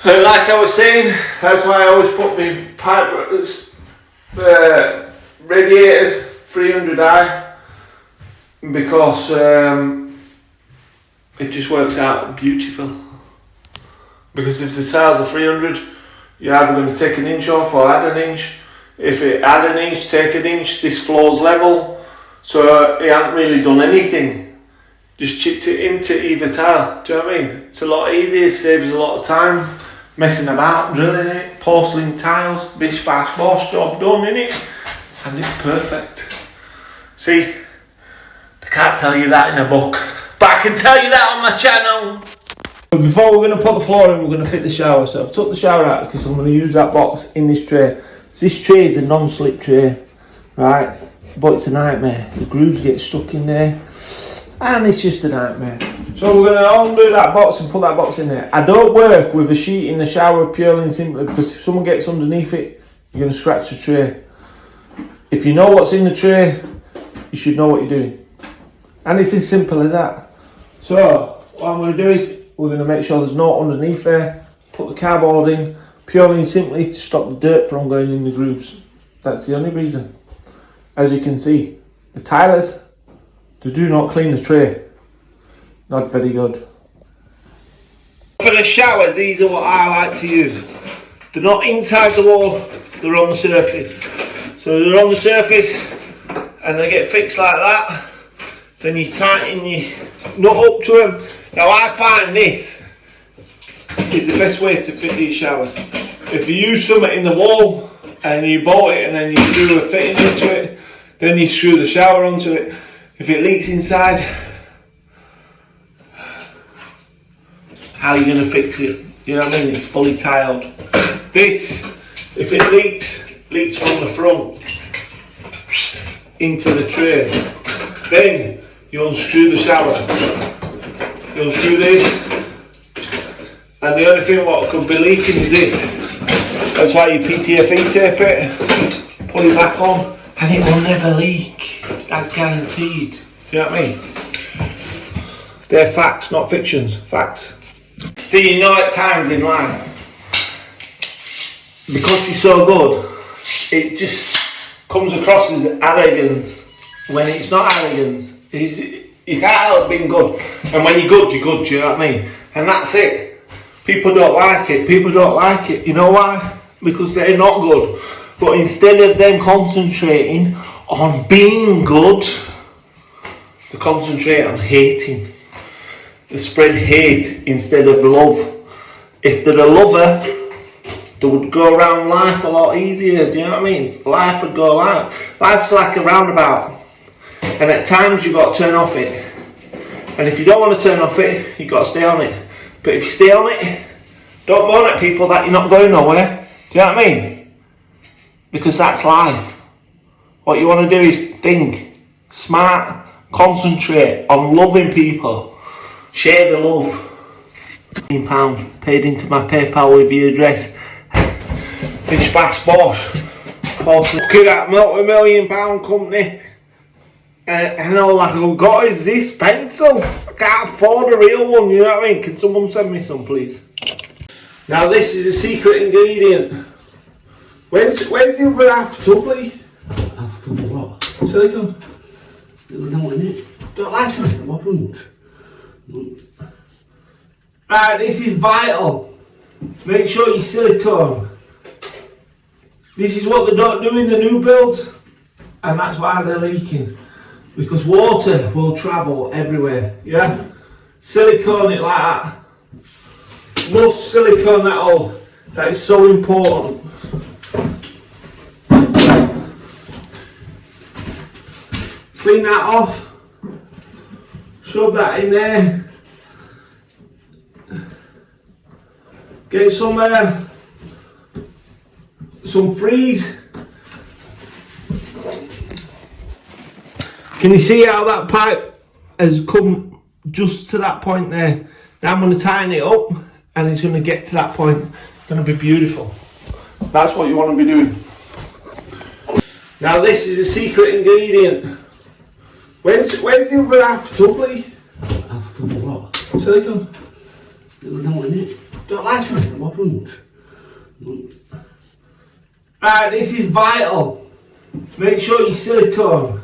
Like I was saying, that's why I always put my pipe radiators 300i, because it just works out beautiful. Because if the tiles are 300, you're either going to take an inch off or add an inch. If it add an inch, take an inch. This floor's level, so it hasn't really done anything. Just chipped it into either tile. Do you know what I mean? It's a lot easier, saves a lot of time messing about, drilling it, porcelain tiles, bish bash bosh, job done, innit? And it's perfect. See, I can't tell you that in a book, but I can tell you that on my channel. Before we're going to put the floor in, we're going to fit the shower. So I've took the shower out because I'm going to use that box in this tray. So this tray is a non-slip tray, right? But it's a nightmare. The grooves get stuck in there, and it's just a nightmare. So we're going to undo that box and put that box in there. I don't work with a sheet in the shower purely and simply because if someone gets underneath it, you're going to scratch the tray. If you know what's in the tray, you should know what you're doing. And it's as simple as that. So what I'm going to do is we're going to make sure there's no underneath there. Put the cardboard in purely and simply to stop the dirt from going in the grooves. That's the only reason. As you can see, the tilers, they do not clean the tray. Not very good. For the showers, these are what I like to use. They're not inside the wall, they're on the surface. So they're on the surface and they get fixed like that. Then you tighten your nut up to them. Now I find this is the best way to fit these showers. If you use something in the wall and you bolt it and then you screw a fitting into it, then you screw the shower onto it. If it leaks inside, how are you going to fix it? You know what I mean? It's fully tiled. This, if it leaks from the front into the tray, then you unscrew the shower. You unscrew this, and the only thing what could be leaking is this. That's why you PTFE tape it, put it back on, and it will never leak. That's guaranteed. Do you know what I mean? They're facts, not fictions. Facts. See, you know at times in life, because you're so good, it just comes across as arrogance when it's not arrogance. You can't help being good, and when you're good, you're good. Do you know what I mean? And that's it. People don't like it. People don't like it. You know why? Because they're not good. But instead of them concentrating on being good, they concentrate on hating. They spread hate instead of love. If they're a lover, they would go around life a lot easier. Do you know what I mean? Life would go like, life's like a roundabout, and at times you've got to turn off it. And if you don't want to turn off it, you've got to stay on it. But if you stay on it, don't moan at people that you're not going nowhere. Do you know what I mean? Because that's life. What you want to do is think smart, concentrate on loving people, share the love. £15 paid into my PayPal with your address. Bish bash bosh. Look at that multi-million pound company. And all I've got is this pencil. I can't afford a real one, you know what I mean? Can someone send me some, please? Now this is a secret ingredient. Where's the other half tubbly? Half tub of what? Silicone. No, in it. Don't like it. I wasn't. Right, this is vital. Make sure you silicone. This is what they don't do in the new builds, and that's why they're leaking. Because water will travel everywhere, yeah? Silicone it like that. Must silicone that all. That is so important. Clean that off. Shove that in there. Get some freeze. Can you see how that pipe has come just to that point there? Now I'm going to tighten it up and it's going to get to that point. It's going to be beautiful. That's what you want to be doing. Now this is a secret ingredient. Where's the other half tubbly? Half tub of what? Silicone. No, in it. Don't like to what wouldn't? Right, this is vital. Make sure your silicone.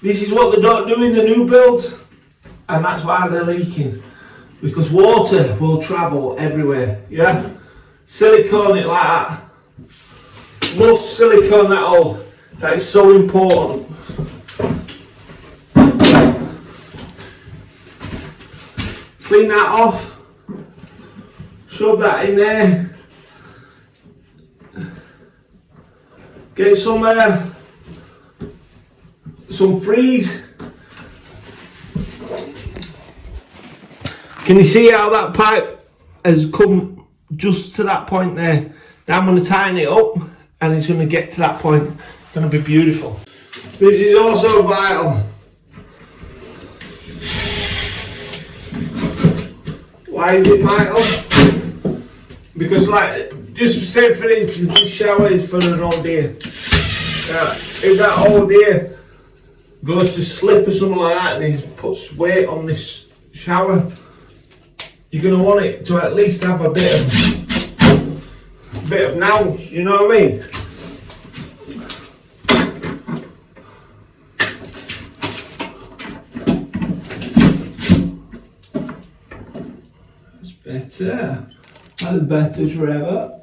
This is what they don't do in the new builds, and that's why they're leaking. Because water will travel everywhere, yeah? Silicone it like that. Most silicone that old. That is so important. Clean that off. Shove that in there. Get some freeze. Can you see how that pipe has come just to that point there? Now I'm going to tighten it up and it's going to get to that point. It's going to be beautiful. This is also vital. Why is it vital? Because like, just say for instance, this shower is for an old deer. If that old deer goes to slip or something like that and he puts weight on this shower, you're going to want it to at least have a bit of nous, you know what I mean? That's better. That's better, Trevor.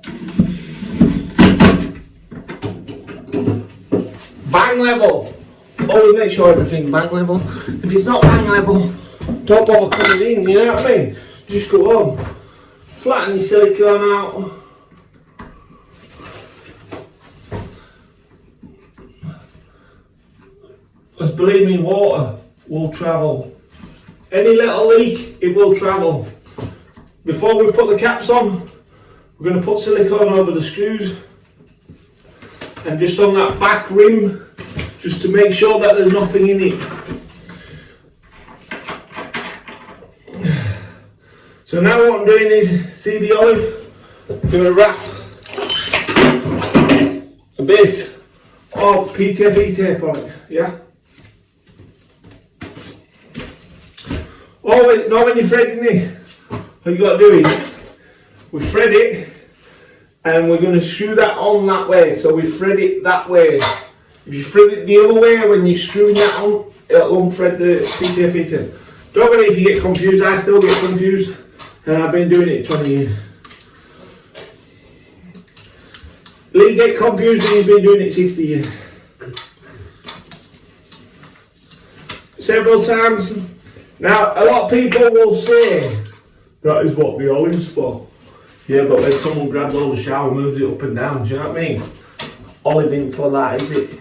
Bang level. Always make sure everything's bang level. If it's not bang level, don't bother coming in, you know what I mean? Just go on. Flatten your silicone out. Because believe me, water will travel. Any little leak, it will travel. Before we put the caps on, we're going to put silicone over the screws. And just on that back rim, just to make sure that there's nothing in it. So now what I'm doing is, see the olive? I'm going to wrap a bit of PTFE tape on it, yeah? Always, now when you're threading this, what you got to do is, we thread it, and we're going to screw that on that way, so we thread it that way. If you thread it the other way, when you're screwing that on, it'll unthread the PTFE tape. Don't worry if you get confused, I still get confused, and I've been doing it 20 years. Lee get confused and he's been doing it 60 years. Several times. Now, a lot of people will say, that is what the olive's for. Yeah, but when someone grabs all the shower and moves it up and down, do you know what I mean? Olive ain't for that, is it?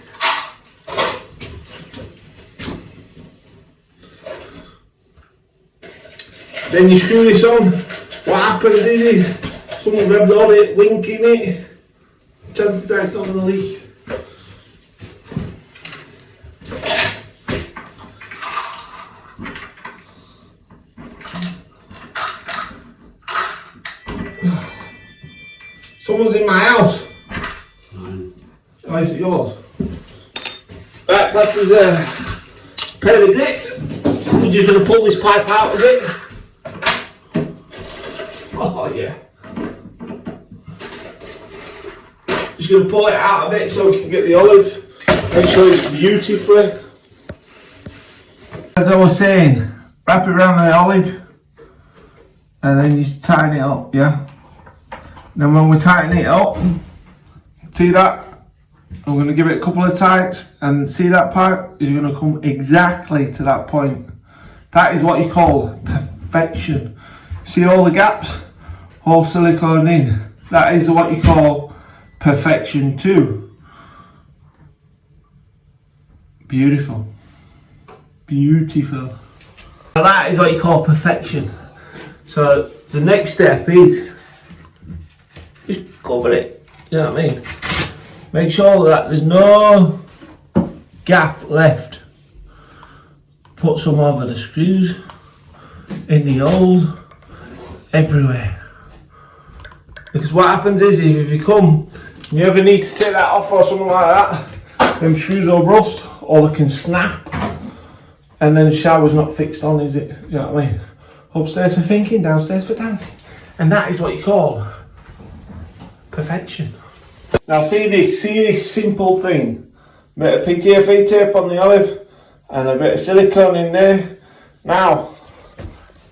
Then you screw this on. What happens is someone grabs all it, wink in it, chances are it's not going to leak. Someone's in my house. Oh, is it yours? Right, this is a pair of grips. We're just going to pull this pipe out of it. Oh yeah. Just going to pull it out of it so we can get the olive. Make sure it's beautifully. As I was saying, wrap it around the olive and then you tighten it up, yeah? Then when we tighten it up, see that? I'm going to give it a couple of tights and see that pipe is going to come exactly to that point. That is what you call perfection. See all the gaps? All silicone in. That is what you call perfection too. Beautiful. Beautiful. Now that is what you call perfection. So the next step is just cover it. You know what I mean? Make sure that there's no gap left. Put some over the screws, in the holes, everywhere. Because what happens is if you come, you ever need to take that off or something like that, them screws will rust or they can snap and then the shower's not fixed on, is it? You know what I mean? Upstairs for thinking, downstairs for dancing. And that is what you call perfection. Now see this simple thing. A bit of PTFE tape on the olive and a bit of silicone in there. Now,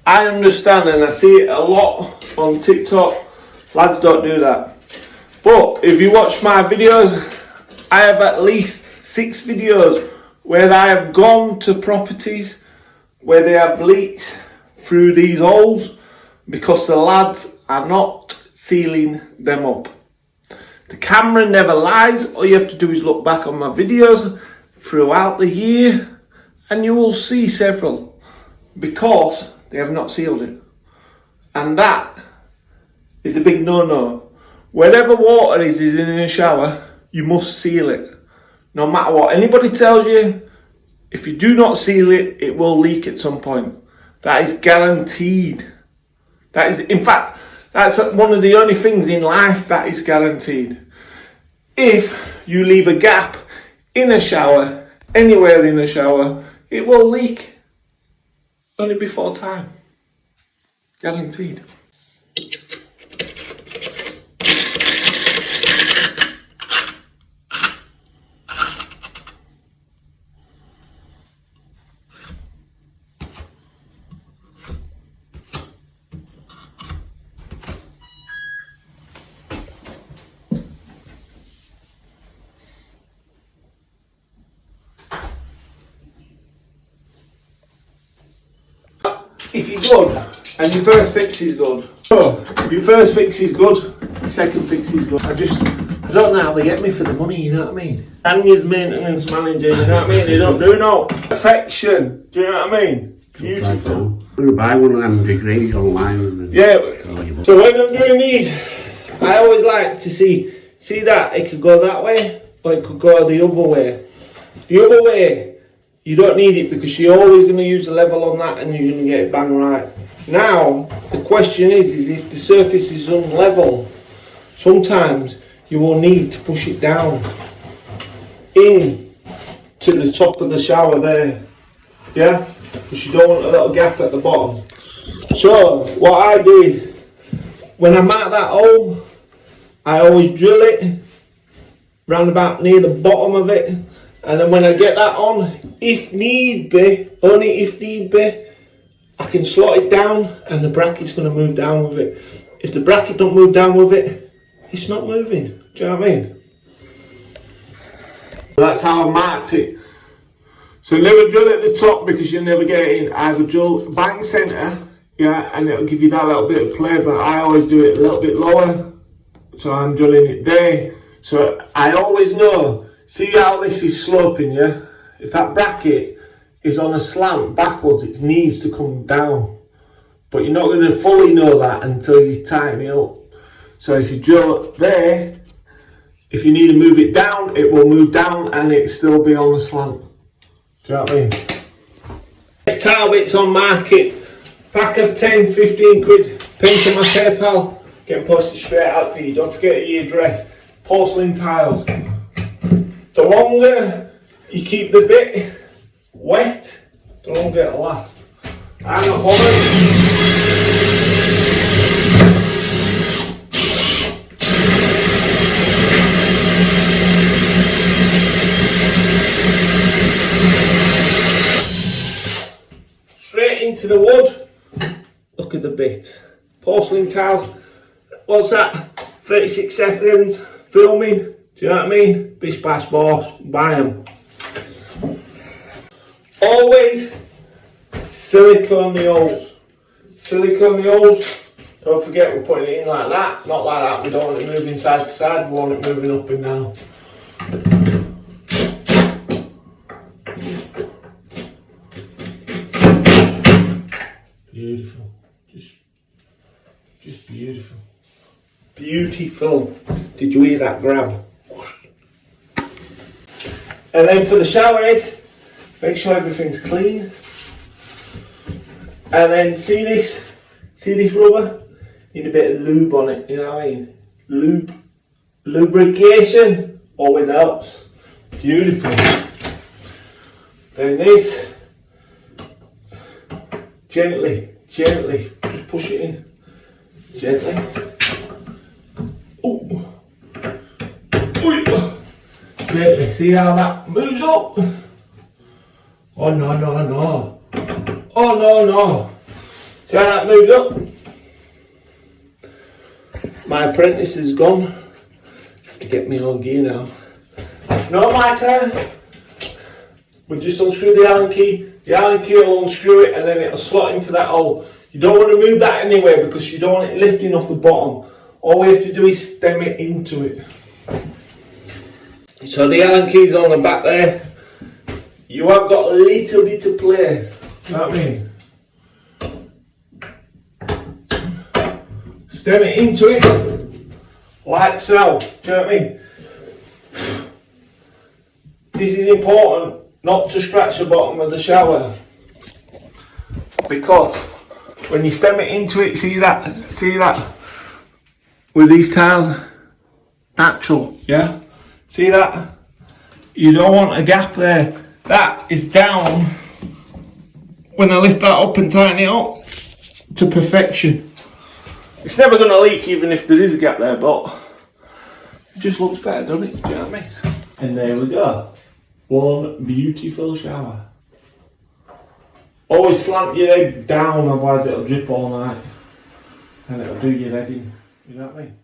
I understand and I see it a lot on TikTok. Lads don't do that. But if you watch my videos, I have at least 6 videos where I have gone to properties where they have leaked through these holes because the lads are not sealing them up. The camera never lies. All you have to do is look back on my videos throughout the year and you will see several because they have not sealed it. And that is a big no-no. Wherever water is in a shower, you must seal it. No matter what anybody tells you, if you do not seal it, it will leak at some point. That is guaranteed. That is, in fact, that's one of the only things in life that is guaranteed. If you leave a gap in a shower, anywhere in a shower, it will leak. Only before time. Guaranteed. If you're good and your first fix is good, so if your first fix is good, your second fix is good. I don't know how they get me for the money, you know what I mean? Tanya's maintenance manager, you know what I mean? They don't do no perfection, do you know what I mean? Beautiful. I'm going to buy one of them degrees online. And yeah, so when I'm doing these, I always like to see that it could go that way or it could go the other way. The other way, you don't need it because you're always going to use the level on that and you're going to get it bang right. Now, the question is if the surface is unlevel, sometimes you will need to push it down in to the top of the shower there. Yeah? Because you don't want a little gap at the bottom. So, what I do is, when I mark that hole, I always drill it round about near the bottom of it. And then when I get that on, if need be, only if need be, I can slot it down and the bracket's going to move down with it. If the bracket don't move down with it, it's not moving. Do you know what I mean? That's how I marked it. So never drill at the top because you'll never get it in. Either drill bang centre, yeah, and it'll give you that little bit of play, but I always do it a little bit lower. So I'm drilling it there. So I always know. See how this is sloping, yeah? If that bracket is on a slant backwards, it needs to come down. But you're not going to fully know that until you tighten it up. So if you drill it there, if you need to move it down, it will move down and it'll still be on the slant. Do you know what I mean? This tile bit's on market. Pack of 10, 15 quid. Pin to my PayPal. Get posted straight out to you. Don't forget your address. Porcelain tiles. The longer you keep the bit wet, the longer it'll last. I'm not bothered. Straight into the wood. Look at the bit. Porcelain tiles. What's that? 36 seconds filming. Do you know what I mean? Bish bash boss, buy them. Always silicone the holes. Silicone the holes. Don't forget we're putting it in like that, not like that. We don't want it moving side to side, we want it moving up and down. Beautiful. Just beautiful. Beautiful. Did you hear that grab? And then for the shower head, make sure everything's clean. And then see this rubber? Need a bit of lube on it, you know what I mean? Lubrication always helps. Beautiful. Then this, gently, just push it in. Gently. Oh. Gently. See how that moves up? Oh no, no, no. Oh no, no. See how that moves up? My apprentice is gone. I have to get me on gear now. No matter. We just unscrew the Allen key. The Allen key will unscrew it and then it'll slot into that hole. You don't want to move that anyway because you don't want it lifting off the bottom. All we have to do is stem it into it. So the Allen key's on the back there. You have got a little bit of play. You know what I mean? Stem it into it. Like so. Do you know what I mean? This is important not to scratch the bottom of the shower. Because when you stem it into it, see that with these tiles, natural, yeah? See that? You don't want a gap there. That is down when I lift that up and tighten it up to perfection. It's never going to leak even if there is a gap there, but it just looks better, doesn't it? Do you know what I mean? And there we go. One beautiful shower. Always slant your head down, otherwise it'll drip all night and it'll do your head in. You know what I mean?